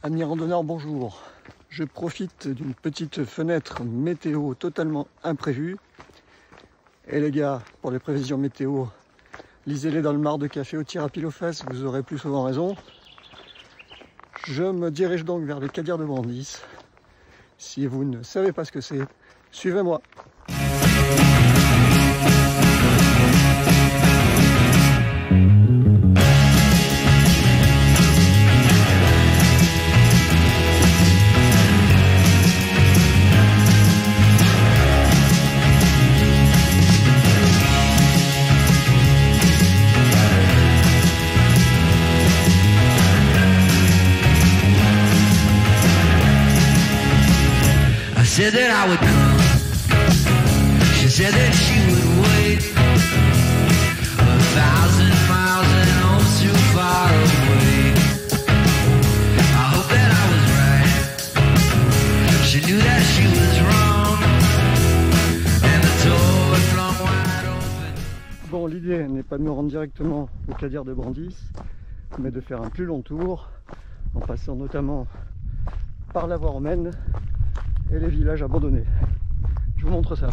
Amis randonneurs, bonjour. Je profite d'une petite fenêtre météo totalement imprévue. Et les gars, pour les prévisions météo, lisez-les dans le marc de café au tir à pile aux fesses, vous aurez plus souvent raison. Je me dirige donc vers les Cadières de Brandis. Si vous ne savez pas ce que c'est, suivez-moi. Said that I would come. She said that she would wait 1,000 miles and oh so far away. I hope that I was right. She knew that she was wrong. And the door flung wide open. Bon, l'idée n'est pas de me rendre directement aux Cadières de Brandis, mais de faire un plus long tour, en passant notamment par la voie romaine et les villages abandonnés. Je vous montre ça.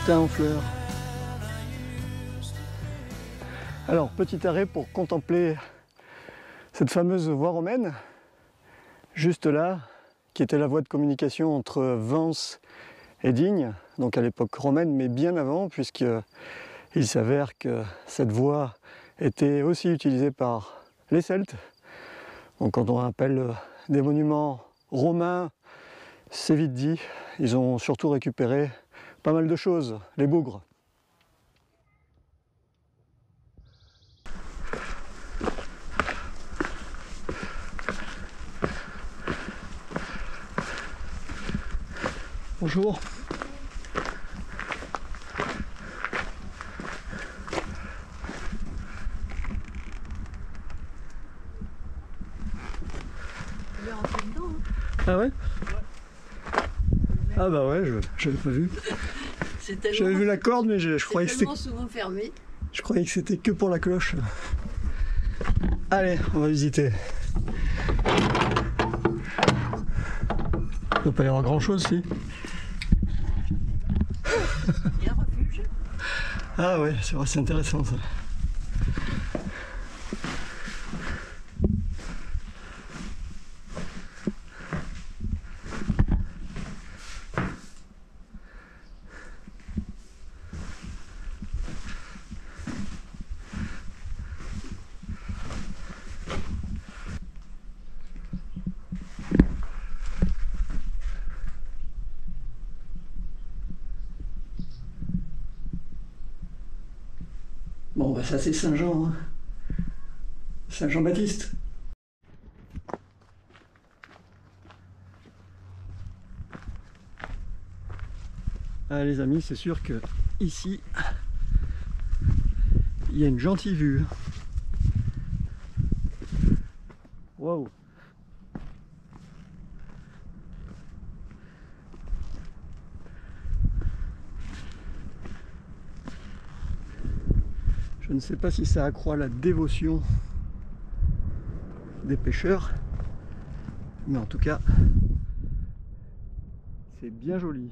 En fleurs. Alors, petit arrêt pour contempler cette fameuse voie romaine, juste là, qui était la voie de communication entre Vence et Digne, donc à l'époque romaine, mais bien avant, puisqu'il s'avère que cette voie était aussi utilisée par les Celtes. Donc quand on appelle des monuments romains, c'est vite dit, ils ont surtout récupéré pas mal de choses, les bougres. Bonjour. Ah ouais? Ah bah ouais, je l'avais pas vu. J'avais vu la corde, mais je croyais que c'était souvent fermé. Je croyais que c'était que pour la cloche. Allez, on va visiter. Il ne doit pas y avoir grand chose, si. Il y a un refuge. Ah ouais, c'est vrai, c'est intéressant ça. Bon, bah ça c'est Saint-Jean, hein. Saint-Jean-Baptiste. Ah les amis, c'est sûr que ici, il y a une gentille vue. Waouh! Je ne sais pas si ça accroît la dévotion des pêcheurs, mais en tout cas, c'est bien joli.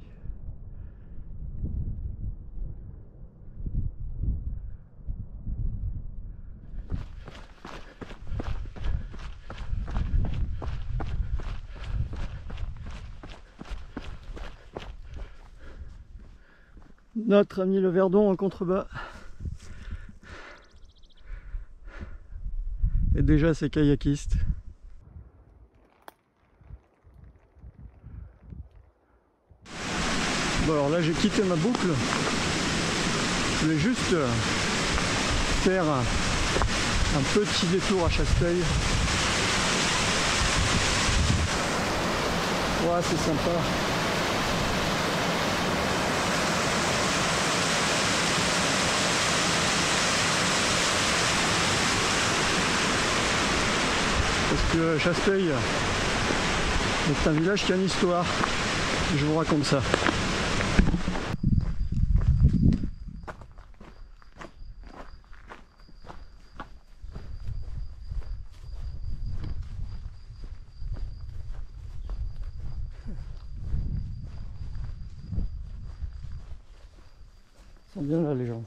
Notre ami le Verdon en contrebas. Et déjà c'est kayakiste. Bon alors là j'ai quitté ma boucle. Je voulais juste faire un petit détour à Chasteuil. Ouais, c'est sympa. Parce que Chasteuil est un village qui a une histoire. Je vous raconte ça. Ils sont bien là les gens.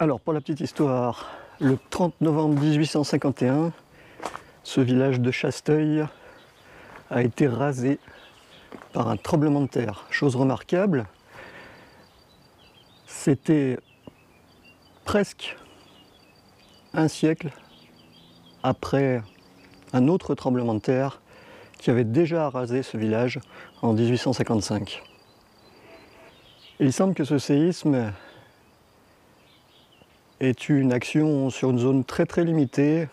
Alors pour la petite histoire, le 30 novembre 1851, ce village de Chasteuil a été rasé par un tremblement de terre. Chose remarquable, c'était presque un siècle après un autre tremblement de terre qui avait déjà rasé ce village en 1855. Et il semble que ce séisme est une action sur une zone très très limitée,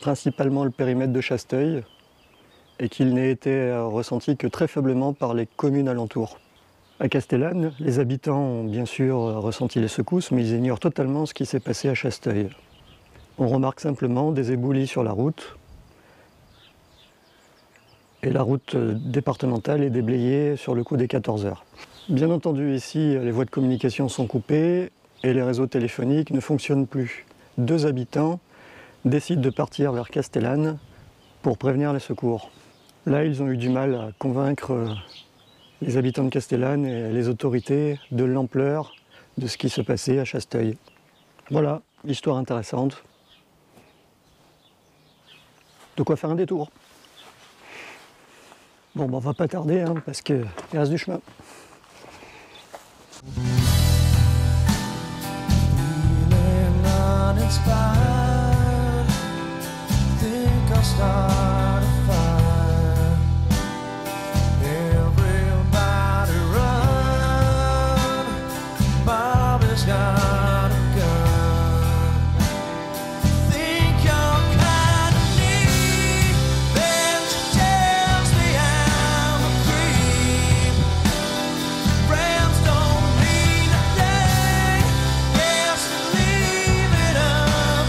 principalement le périmètre de Chasteuil, et qu'il n'ait été ressenti que très faiblement par les communes alentours. À Castellane, les habitants ont bien sûr ressenti les secousses, mais ils ignorent totalement ce qui s'est passé à Chasteuil. On remarque simplement des éboulis sur la route, et la route départementale est déblayée sur le coup des 14 heures. Bien entendu, ici, les voies de communication sont coupées, et les réseaux téléphoniques ne fonctionnent plus. 2 habitants décident de partir vers Castellane pour prévenir les secours. Là, ils ont eu du mal à convaincre les habitants de Castellane et les autorités de l'ampleur de ce qui se passait à Chasteuil. Voilà, histoire intéressante. De quoi faire un détour. Bon, on va pas tarder, hein, parce qu'il reste du chemin. Inspired, think I'll start a fire. Everybody run, Bobby's got a gun. Think you're kind of neat, then she tells me I'm a creep. Friends don't mean a thing, guess we leave it up.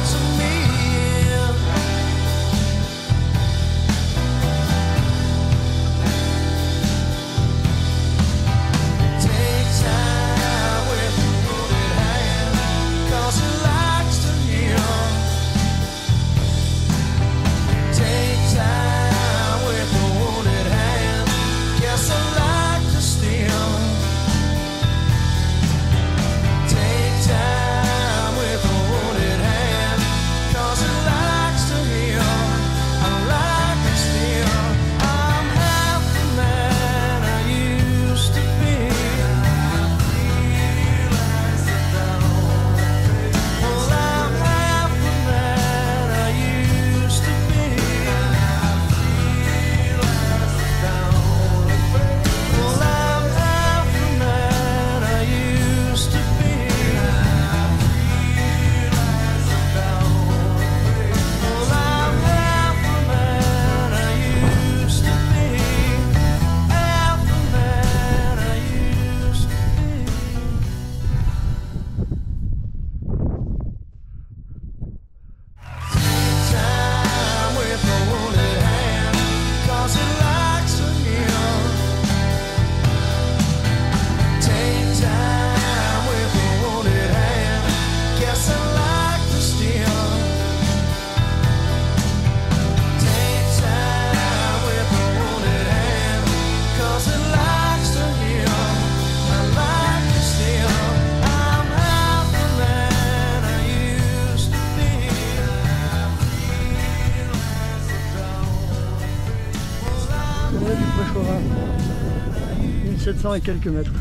700 et quelques mètres.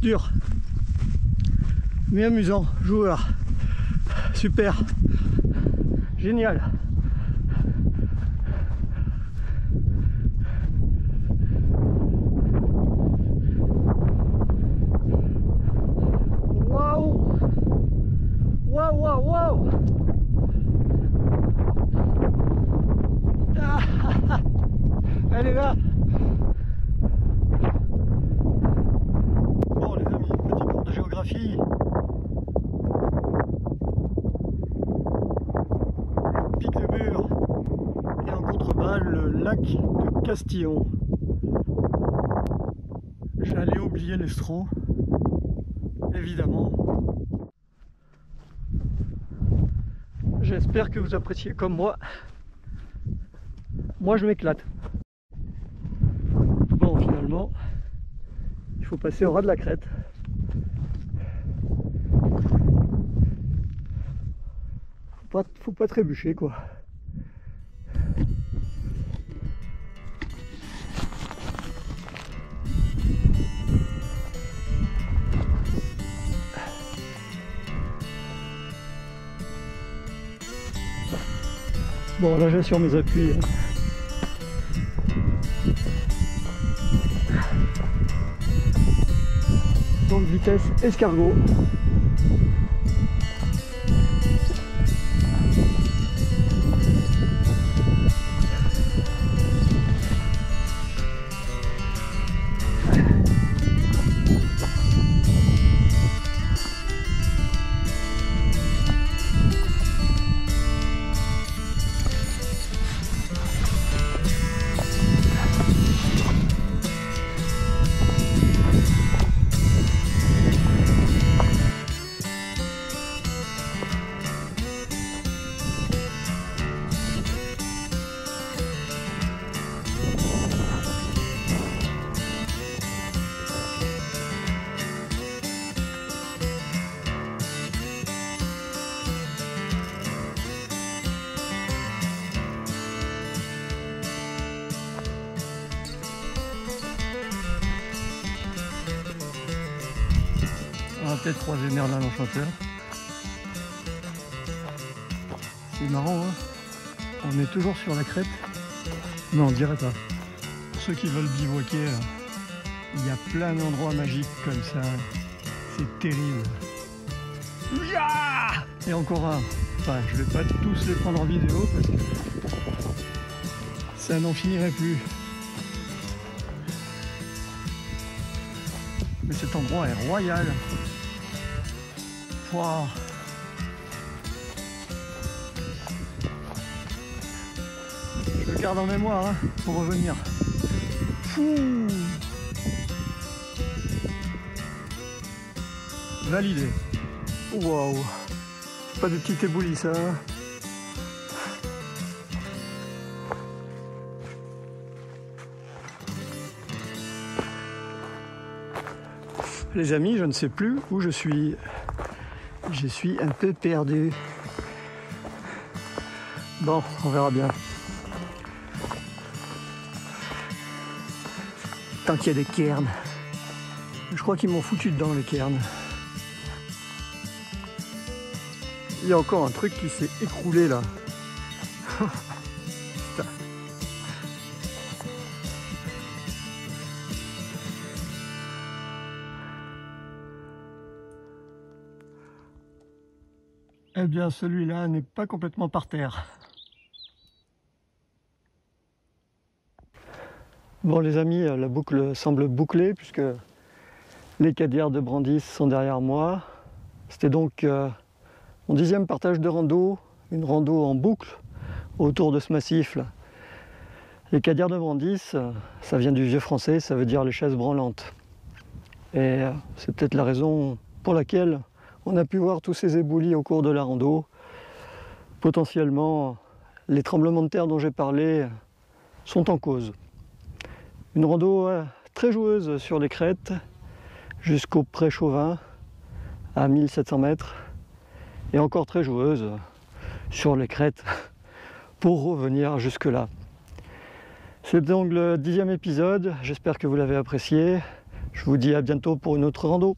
Dur, mais amusant, joueur, super, génial. Waouh, waouh, waouh, waouh. Ah, elle est là. Bon les amis, petit cours de géographie. Pic de Mur et en contrebas le lac de Castillon. J'allais oublier l'Estran, évidemment. J'espère que vous appréciez comme moi. Moi je m'éclate. Bon finalement, il faut passer au ras de la crête. Faut pas trébucher quoi. Bon là j'assure mes appuis. Donc vitesse escargot. On va peut-être croiser Merlin l'Enchanteur. C'est marrant, hein, on est toujours sur la crête. Non, on dirait pas. Pour ceux qui veulent bivouaquer, il y a plein d'endroits magiques comme ça. C'est terrible. Et encore un. Enfin, je vais pas tous les prendre en vidéo parce que ça n'en finirait plus. Mais cet endroit est royal. Wow. Je le garde en mémoire hein, pour revenir. Fou. Validé. Waouh. Pas de petit éboulis ça. Hein. Les amis, je ne sais plus où je suis. Je suis un peu perdu. Bon, on verra bien. Tant qu'il y a des cairns. Je crois qu'ils m'ont foutu dedans les cairns. Il y a encore un truc qui s'est écroulé là. Putain. Eh bien, celui-là n'est pas complètement par terre. Bon les amis, la boucle semble bouclée puisque les cadières de Brandis sont derrière moi. C'était donc mon 10e partage de rando, une rando en boucle autour de ce massif là. Les cadières de Brandis, ça vient du vieux français, ça veut dire les chaises branlantes. Et c'est peut-être la raison pour laquelle on a pu voir tous ces éboulis au cours de la rando. Potentiellement, les tremblements de terre dont j'ai parlé sont en cause. Une rando très joueuse sur les crêtes, jusqu'au pré Chauvin, à 1700 mètres, et encore très joueuse sur les crêtes pour revenir jusque là. C'est donc le 10e épisode, j'espère que vous l'avez apprécié. Je vous dis à bientôt pour une autre rando.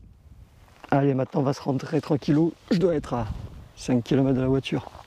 Allez, maintenant on va se rentrer tranquillou, je dois être à 5 km de la voiture.